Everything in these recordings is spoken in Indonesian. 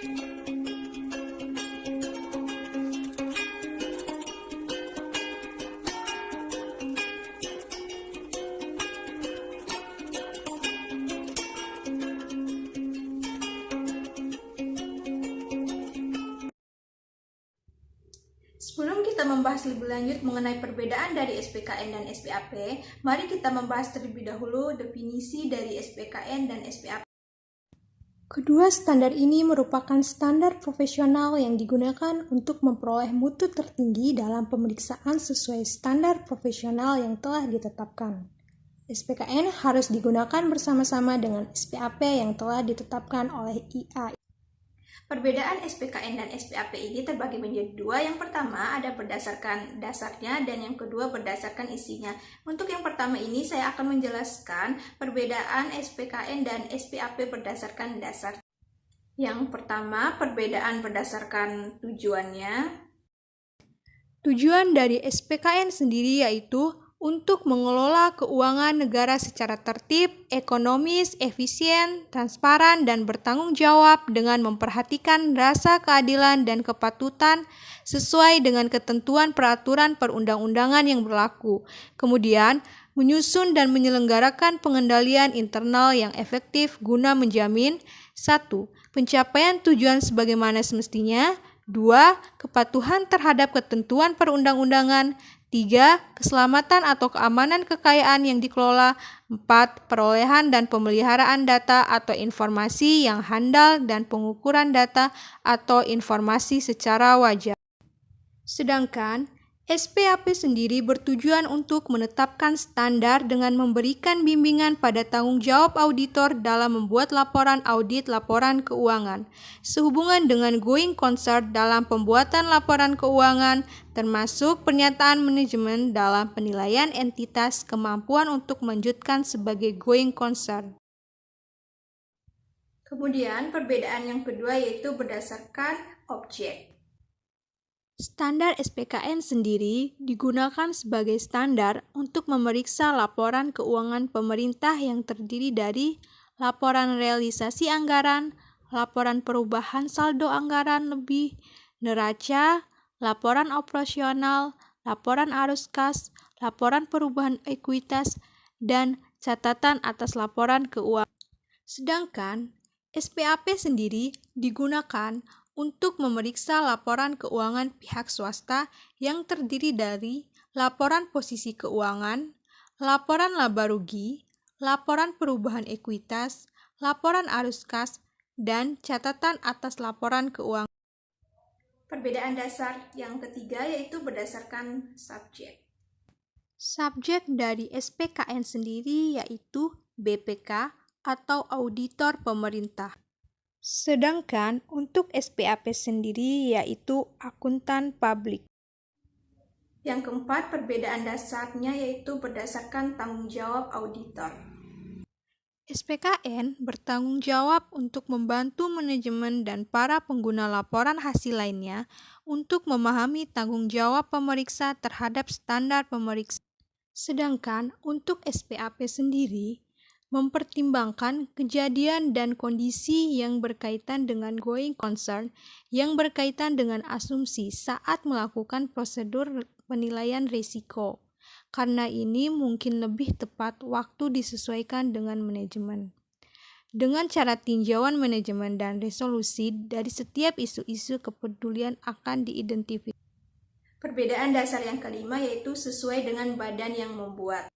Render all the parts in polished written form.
Sebelum kita membahas lebih lanjut mengenai perbedaan dari SPKN dan SPAP, mari kita membahas terlebih dahulu definisi dari SPKN dan SPAP. Kedua standar ini merupakan standar profesional yang digunakan untuk memperoleh mutu tertinggi dalam pemeriksaan sesuai standar profesional yang telah ditetapkan. SPKN harus digunakan bersama-sama dengan SPAP yang telah ditetapkan oleh IA. Perbedaan SPKN dan SPAP ini terbagi menjadi dua. Yang pertama ada berdasarkan dasarnya dan yang kedua berdasarkan isinya. Untuk yang pertama ini saya akan menjelaskan perbedaan SPKN dan SPAP berdasarkan dasar. Yang pertama, perbedaan berdasarkan tujuannya. Tujuan dari SPKN sendiri yaitu untuk mengelola keuangan negara secara tertib, ekonomis, efisien, transparan, dan bertanggung jawab dengan memperhatikan rasa keadilan dan kepatutan sesuai dengan ketentuan peraturan perundang-undangan yang berlaku. Kemudian, menyusun dan menyelenggarakan pengendalian internal yang efektif guna menjamin 1. Pencapaian tujuan sebagaimana semestinya. 2. Kepatuhan terhadap ketentuan perundang-undangan. 3. Keselamatan atau keamanan kekayaan yang dikelola. 4. Perolehan dan pemeliharaan data atau informasi yang handal dan pengukuran data atau informasi secara wajar. Sedangkan SPAP sendiri bertujuan untuk menetapkan standar dengan memberikan bimbingan pada tanggung jawab auditor dalam membuat laporan audit laporan keuangan, sehubungan dengan going concern dalam pembuatan laporan keuangan, termasuk pernyataan manajemen dalam penilaian entitas kemampuan untuk melanjutkan sebagai going concern. Kemudian perbedaan yang kedua yaitu berdasarkan objek. Standar SPKN sendiri digunakan sebagai standar untuk memeriksa laporan keuangan pemerintah yang terdiri dari laporan realisasi anggaran, laporan perubahan saldo anggaran lebih, neraca, laporan operasional, laporan arus kas, laporan perubahan ekuitas, dan catatan atas laporan keuangan. Sedangkan SPAP sendiri digunakan untuk memeriksa laporan keuangan pihak swasta yang terdiri dari laporan posisi keuangan, laporan laba rugi, laporan perubahan ekuitas, laporan arus kas, dan catatan atas laporan keuangan. Perbedaan dasar yang ketiga yaitu berdasarkan subjek. Subjek dari SPKN sendiri yaitu BPK atau auditor pemerintah. Sedangkan untuk SPAP sendiri yaitu akuntan publik. Yang keempat, perbedaan dasarnya yaitu berdasarkan tanggung jawab auditor. SPKN bertanggung jawab untuk membantu manajemen dan para pengguna laporan hasil lainnya untuk memahami tanggung jawab pemeriksa terhadap standar pemeriksa. Sedangkan untuk SPAP sendiri mempertimbangkan kejadian dan kondisi yang berkaitan dengan going concern yang berkaitan dengan asumsi saat melakukan prosedur penilaian risiko. Karena ini mungkin lebih tepat waktu disesuaikan dengan manajemen. Dengan cara tinjauan manajemen dan resolusi dari setiap isu-isu kepedulian akan diidentifikasi. Perbedaan dasar yang kelima yaitu sesuai dengan badan yang membuat.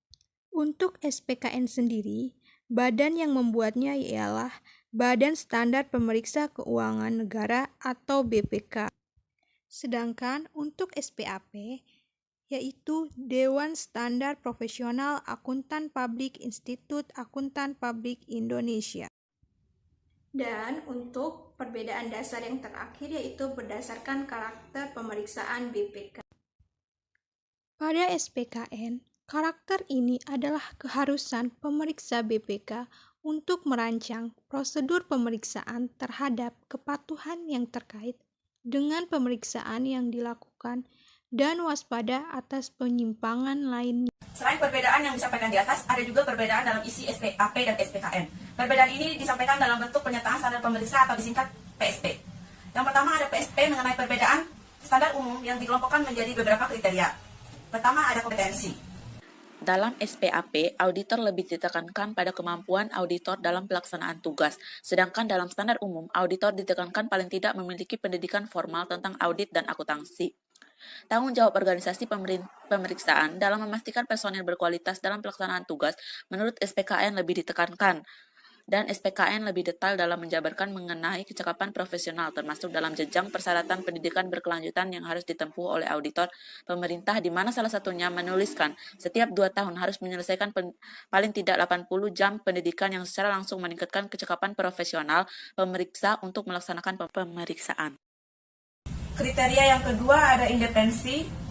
Untuk SPKN sendiri, badan yang membuatnya ialah Badan Standar Pemeriksa Keuangan Negara atau BPK. Sedangkan untuk SPAP yaitu Dewan Standar Profesional Akuntan Publik Institut Akuntan Publik Indonesia. Dan untuk perbedaan dasar yang terakhir yaitu berdasarkan karakter pemeriksaan BPK. Pada SPKN, karakter ini adalah keharusan pemeriksa BPK untuk merancang prosedur pemeriksaan terhadap kepatuhan yang terkait dengan pemeriksaan yang dilakukan dan waspada atas penyimpangan lainnya. Selain perbedaan yang disampaikan di atas, ada juga perbedaan dalam isi SPAP dan SPKN. Perbedaan ini disampaikan dalam bentuk pernyataan standar pemeriksa atau disingkat PSP. Yang pertama ada PSP mengenai perbedaan standar umum yang dikelompokkan menjadi beberapa kriteria. Pertama ada kompetensi. Dalam SPAP, auditor lebih ditekankan pada kemampuan auditor dalam pelaksanaan tugas, sedangkan dalam standar umum, auditor ditekankan paling tidak memiliki pendidikan formal tentang audit dan akuntansi. Tanggung jawab organisasi pemeriksaan dalam memastikan personil berkualitas dalam pelaksanaan tugas menurut SPKN lebih ditekankan, dan SPKN lebih detail dalam menjabarkan mengenai kecakapan profesional, termasuk dalam jenjang persyaratan pendidikan berkelanjutan yang harus ditempuh oleh auditor pemerintah, di mana salah satunya menuliskan setiap 2 tahun harus menyelesaikan paling tidak 80 jam pendidikan yang secara langsung meningkatkan kecakapan profesional pemeriksa untuk melaksanakan pemeriksaan. Kriteria yang kedua ada independensi.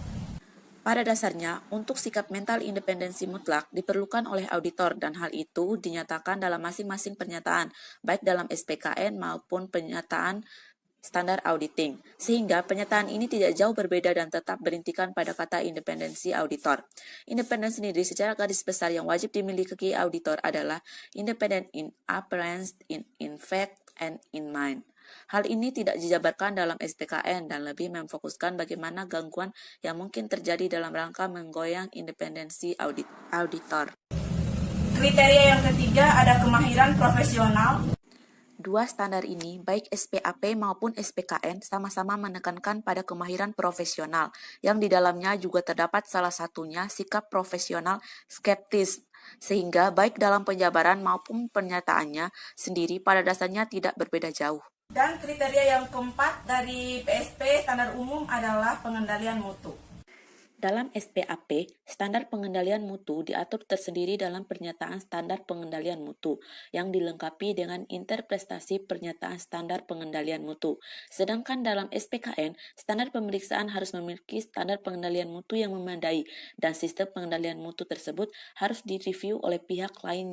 Pada dasarnya, untuk sikap mental independensi mutlak diperlukan oleh auditor dan hal itu dinyatakan dalam masing-masing pernyataan, baik dalam SPKN maupun pernyataan standar auditing, sehingga pernyataan ini tidak jauh berbeda dan tetap berintikan pada kata independensi auditor. Independen sendiri secara garis besar yang wajib dimiliki auditor adalah independent in appearance, in fact, and in mind. Hal ini tidak dijabarkan dalam SPKN dan lebih memfokuskan bagaimana gangguan yang mungkin terjadi dalam rangka menggoyang independensi auditor. Kriteria yang ketiga ada kemahiran profesional. Dua standar ini, baik SPAP maupun SPKN, sama-sama menekankan pada kemahiran profesional, yang di dalamnya juga terdapat salah satunya sikap profesional skeptis, sehingga baik dalam penjabaran maupun pernyataannya sendiri pada dasarnya tidak berbeda jauh. Dan kriteria yang keempat dari PSP standar umum adalah pengendalian mutu. Dalam SPAP, standar pengendalian mutu diatur tersendiri dalam pernyataan standar pengendalian mutu yang dilengkapi dengan interpretasi pernyataan standar pengendalian mutu. Sedangkan dalam SPKN, standar pemeriksaan harus memiliki standar pengendalian mutu yang memadai dan sistem pengendalian mutu tersebut harus direview oleh pihak lain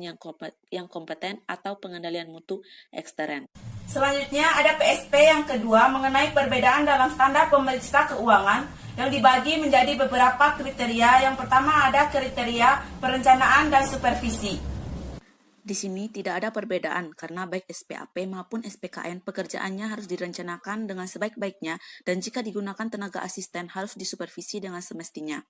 yang kompeten atau pengendalian mutu ekstern. Selanjutnya ada PSP yang kedua mengenai perbedaan dalam standar pemeriksa keuangan yang dibagi menjadi beberapa kriteria. Yang pertama ada kriteria perencanaan dan supervisi. Di sini tidak ada perbedaan karena baik SPAP maupun SPKN pekerjaannya harus direncanakan dengan sebaik-baiknya dan jika digunakan tenaga asisten harus disupervisi dengan semestinya.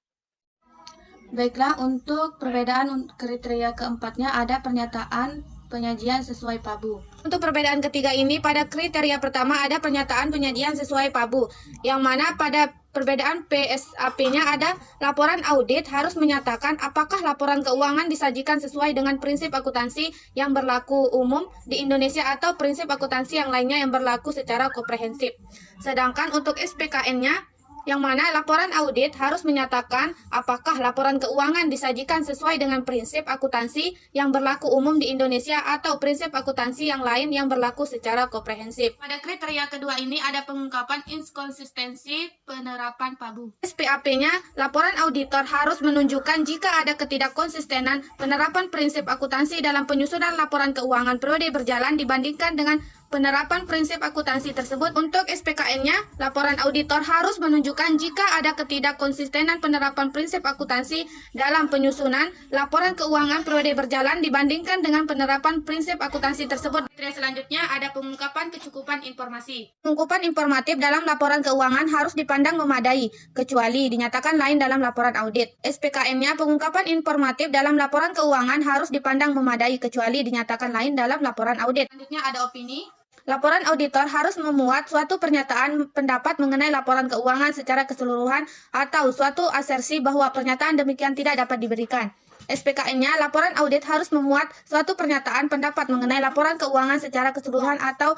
Baiklah, untuk perbedaan kriteria keempatnya ada pernyataan penyajian sesuai PABU. Untuk perbedaan ketiga ini, pada kriteria pertama ada pernyataan penyajian sesuai PABU, yang mana pada perbedaan PSAP-nya ada laporan audit harus menyatakan apakah laporan keuangan disajikan sesuai dengan prinsip akuntansi yang berlaku umum di Indonesia atau prinsip akuntansi yang lainnya yang berlaku secara komprehensif. Sedangkan untuk SPKN-nya, yang mana laporan audit harus menyatakan apakah laporan keuangan disajikan sesuai dengan prinsip akuntansi yang berlaku umum di Indonesia atau prinsip akuntansi yang lain yang berlaku secara komprehensif. Pada kriteria kedua ini ada pengungkapan inkonsistensi penerapan PABU. SPAP-nya, laporan auditor harus menunjukkan jika ada ketidakkonsistenan penerapan prinsip akuntansi dalam penyusunan laporan keuangan periode berjalan dibandingkan dengan penerapan prinsip akuntansi tersebut. Untuk SPKN-nya, laporan auditor harus menunjukkan jika ada ketidakkonsistenan penerapan prinsip akuntansi dalam penyusunan laporan keuangan periode berjalan dibandingkan dengan penerapan prinsip akuntansi tersebut. Kriteria selanjutnya ada pengungkapan kecukupan informasi. Pengungkapan informatif dalam laporan keuangan harus dipandang memadai, kecuali dinyatakan lain dalam laporan audit. SPKN-nya, pengungkapan informatif dalam laporan keuangan harus dipandang memadai, kecuali dinyatakan lain dalam laporan audit. Selanjutnya ada opini. Laporan auditor harus memuat suatu pernyataan pendapat mengenai laporan keuangan secara keseluruhan atau suatu asersi bahwa pernyataan demikian tidak dapat diberikan. SPKN-nya, laporan audit harus memuat suatu pernyataan pendapat mengenai laporan keuangan secara keseluruhan atau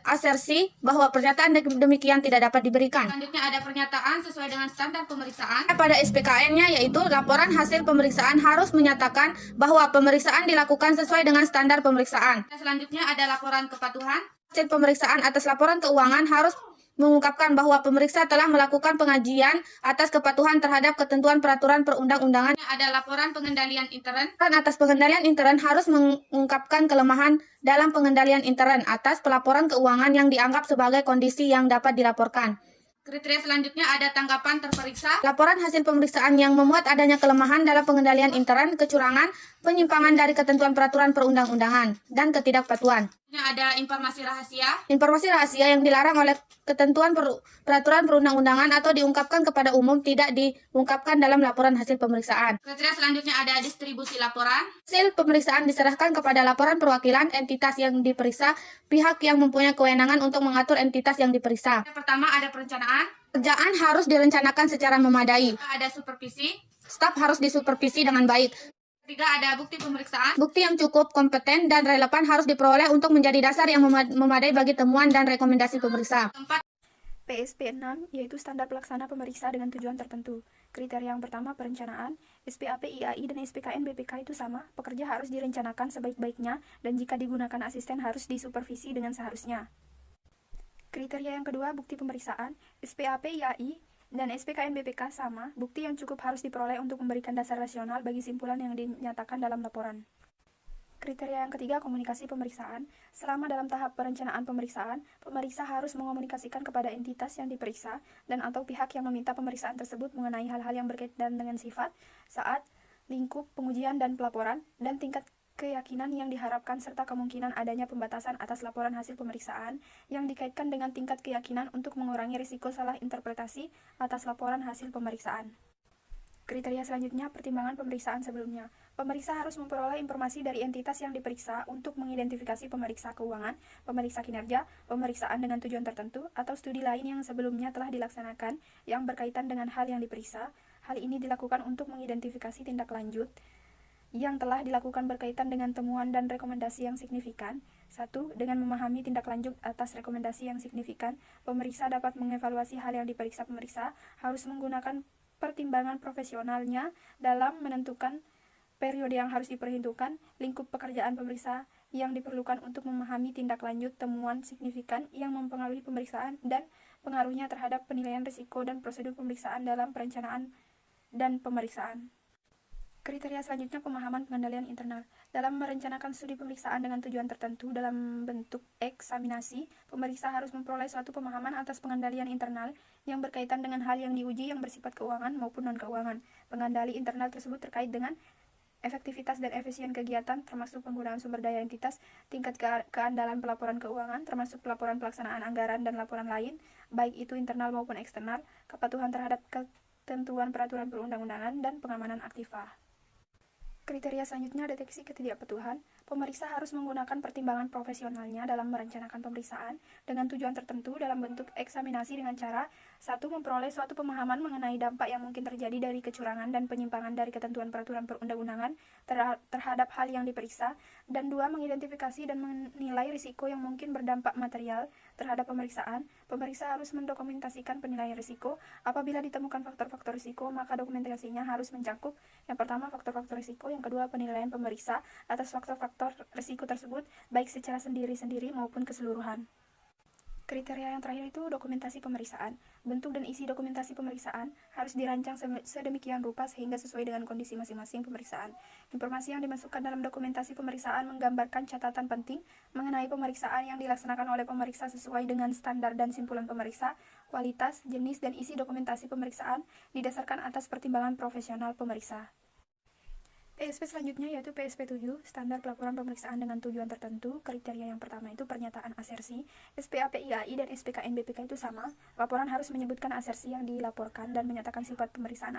asersi bahwa pernyataan demikian tidak dapat diberikan. Selanjutnya ada pernyataan sesuai dengan standar pemeriksaan. Pada SPKN-nya, yaitu laporan hasil pemeriksaan harus menyatakan bahwa pemeriksaan dilakukan sesuai dengan standar pemeriksaan. Selanjutnya ada laporan kepatuhan. Hasil pemeriksaan atas laporan keuangan harus mengungkapkan bahwa pemeriksa telah melakukan pengajian atas kepatuhan terhadap ketentuan peraturan perundang-undangan. Ada laporan pengendalian intern. Atas pengendalian intern harus mengungkapkan kelemahan dalam pengendalian intern atas pelaporan keuangan yang dianggap sebagai kondisi yang dapat dilaporkan. Kriteria selanjutnya ada tanggapan terperiksa. Laporan hasil pemeriksaan yang memuat adanya kelemahan dalam pengendalian intern, kecurangan, penyimpangan dari ketentuan peraturan perundang-undangan, dan ketidakpatuhan. Ada informasi rahasia. Informasi rahasia yang dilarang oleh ketentuan peraturan perundang-undangan atau diungkapkan kepada umum tidak diungkapkan dalam laporan hasil pemeriksaan. Kriteria selanjutnya ada distribusi laporan. Hasil pemeriksaan diserahkan kepada laporan perwakilan entitas yang diperiksa, pihak yang mempunyai kewenangan untuk mengatur entitas yang diperiksa. Yang pertama ada perencanaan. Kerjaan harus direncanakan secara memadai. Ada supervisi. Staf harus disupervisi dengan baik. Ketiga ada bukti pemeriksaan. Bukti yang cukup, kompeten, dan relevan harus diperoleh untuk menjadi dasar yang memadai bagi temuan dan rekomendasi pemeriksa. Keempat, PSP 6 yaitu standar pelaksana pemeriksa dengan tujuan tertentu. Kriteria yang pertama perencanaan, SPAP IAI dan SPKN BPK itu sama, pekerja harus direncanakan sebaik-baiknya dan jika digunakan asisten harus disupervisi dengan seharusnya. Kriteria yang kedua bukti pemeriksaan, SPAP IAI dan SPKN BPK sama, bukti yang cukup harus diperoleh untuk memberikan dasar rasional bagi simpulan yang dinyatakan dalam laporan. Kriteria yang ketiga, komunikasi pemeriksaan. Selama dalam tahap perencanaan pemeriksaan, pemeriksa harus mengomunikasikan kepada entitas yang diperiksa dan atau pihak yang meminta pemeriksaan tersebut mengenai hal-hal yang berkaitan dengan sifat, saat, lingkup, pengujian dan pelaporan, dan tingkat keyakinan yang diharapkan serta kemungkinan adanya pembatasan atas laporan hasil pemeriksaan yang dikaitkan dengan tingkat keyakinan untuk mengurangi risiko salah interpretasi atas laporan hasil pemeriksaan. Kriteria selanjutnya, pertimbangan pemeriksaan sebelumnya. Pemeriksa harus memperoleh informasi dari entitas yang diperiksa untuk mengidentifikasi pemeriksa keuangan, pemeriksa kinerja, pemeriksaan dengan tujuan tertentu, atau studi lain yang sebelumnya telah dilaksanakan yang berkaitan dengan hal yang diperiksa. Hal ini dilakukan untuk mengidentifikasi tindak lanjut yang telah dilakukan berkaitan dengan temuan dan rekomendasi yang signifikan. 1. Dengan memahami tindak lanjut atas rekomendasi yang signifikan, pemeriksa dapat mengevaluasi hal yang diperiksa. Pemeriksa harus menggunakan pertimbangan profesionalnya dalam menentukan periode yang harus diperhitungkan, lingkup pekerjaan pemeriksa yang diperlukan untuk memahami tindak lanjut temuan signifikan yang mempengaruhi pemeriksaan, dan pengaruhnya terhadap penilaian risiko dan prosedur pemeriksaan dalam perencanaan dan pemeriksaan. Kriteria selanjutnya pemahaman pengendalian internal. Dalam merencanakan studi pemeriksaan dengan tujuan tertentu dalam bentuk eksaminasi, pemeriksa harus memperoleh suatu pemahaman atas pengendalian internal yang berkaitan dengan hal yang diuji yang bersifat keuangan maupun non-keuangan. Pengendali internal tersebut terkait dengan efektivitas dan efisien kegiatan, termasuk penggunaan sumber daya entitas, tingkat keandalan pelaporan keuangan, termasuk pelaporan pelaksanaan anggaran dan laporan lain, baik itu internal maupun eksternal, kepatuhan terhadap ketentuan peraturan perundang-undangan, dan pengamanan aktiva. Kriteria selanjutnya deteksi ketidakpatuhan. Pemeriksa harus menggunakan pertimbangan profesionalnya dalam merencanakan pemeriksaan dengan tujuan tertentu dalam bentuk eksaminasi dengan cara 1. Memperoleh suatu pemahaman mengenai dampak yang mungkin terjadi dari kecurangan dan penyimpangan dari ketentuan peraturan perundang-undangan terhadap hal yang diperiksa, dan 2. Mengidentifikasi dan menilai risiko yang mungkin berdampak material terhadap pemeriksaan. Pemeriksa harus mendokumentasikan penilaian risiko. Apabila ditemukan faktor-faktor risiko, maka dokumentasinya harus mencakup yang pertama faktor-faktor risiko, yang kedua penilaian pemeriksa atas faktor-faktor risiko tersebut, baik secara sendiri-sendiri maupun keseluruhan. Kriteria yang terakhir itu dokumentasi pemeriksaan. Bentuk dan isi dokumentasi pemeriksaan harus dirancang sedemikian rupa sehingga sesuai dengan kondisi masing-masing pemeriksaan. Informasi yang dimasukkan dalam dokumentasi pemeriksaan menggambarkan catatan penting mengenai pemeriksaan yang dilaksanakan oleh pemeriksa sesuai dengan standar dan simpulan pemeriksa, kualitas, jenis, dan isi dokumentasi pemeriksaan didasarkan atas pertimbangan profesional pemeriksa. PSP selanjutnya yaitu PSP 7, standar pelaporan pemeriksaan dengan tujuan tertentu. Kriteria yang pertama itu pernyataan asersi. SPAP IAI dan SPKN BPK itu sama. Laporan harus menyebutkan asersi yang dilaporkan dan menyatakan sifat pemeriksaan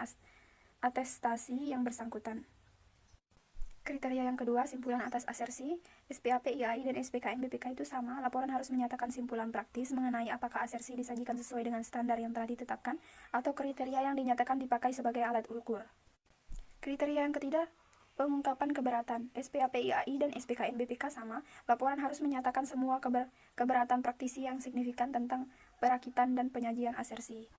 atestasi yang bersangkutan. Kriteria yang kedua, simpulan atas asersi. SPAP IAI dan SPKN BPK itu sama. Laporan harus menyatakan simpulan praktis mengenai apakah asersi disajikan sesuai dengan standar yang telah ditetapkan atau kriteria yang dinyatakan dipakai sebagai alat ukur. Kriteria yang ketiga, pengungkapan keberatan. SPAP IAI dan SPKN BPK sama. Laporan harus menyatakan semua keberatan praktisi yang signifikan tentang perakitan dan penyajian asersi.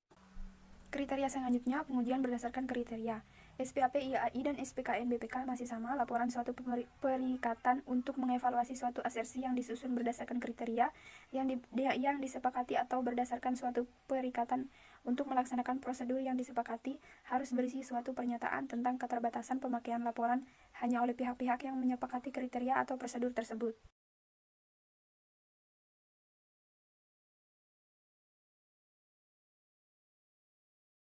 Kriteria selanjutnya, pengujian berdasarkan kriteria. SPAP IAI dan SPKN BPK masih sama. Laporan suatu perikatan untuk mengevaluasi suatu asersi yang disusun berdasarkan kriteria yang disepakati atau berdasarkan suatu perikatan untuk melaksanakan prosedur yang disepakati harus berisi suatu pernyataan tentang keterbatasan pemakaian laporan hanya oleh pihak-pihak yang menyepakati kriteria atau prosedur tersebut.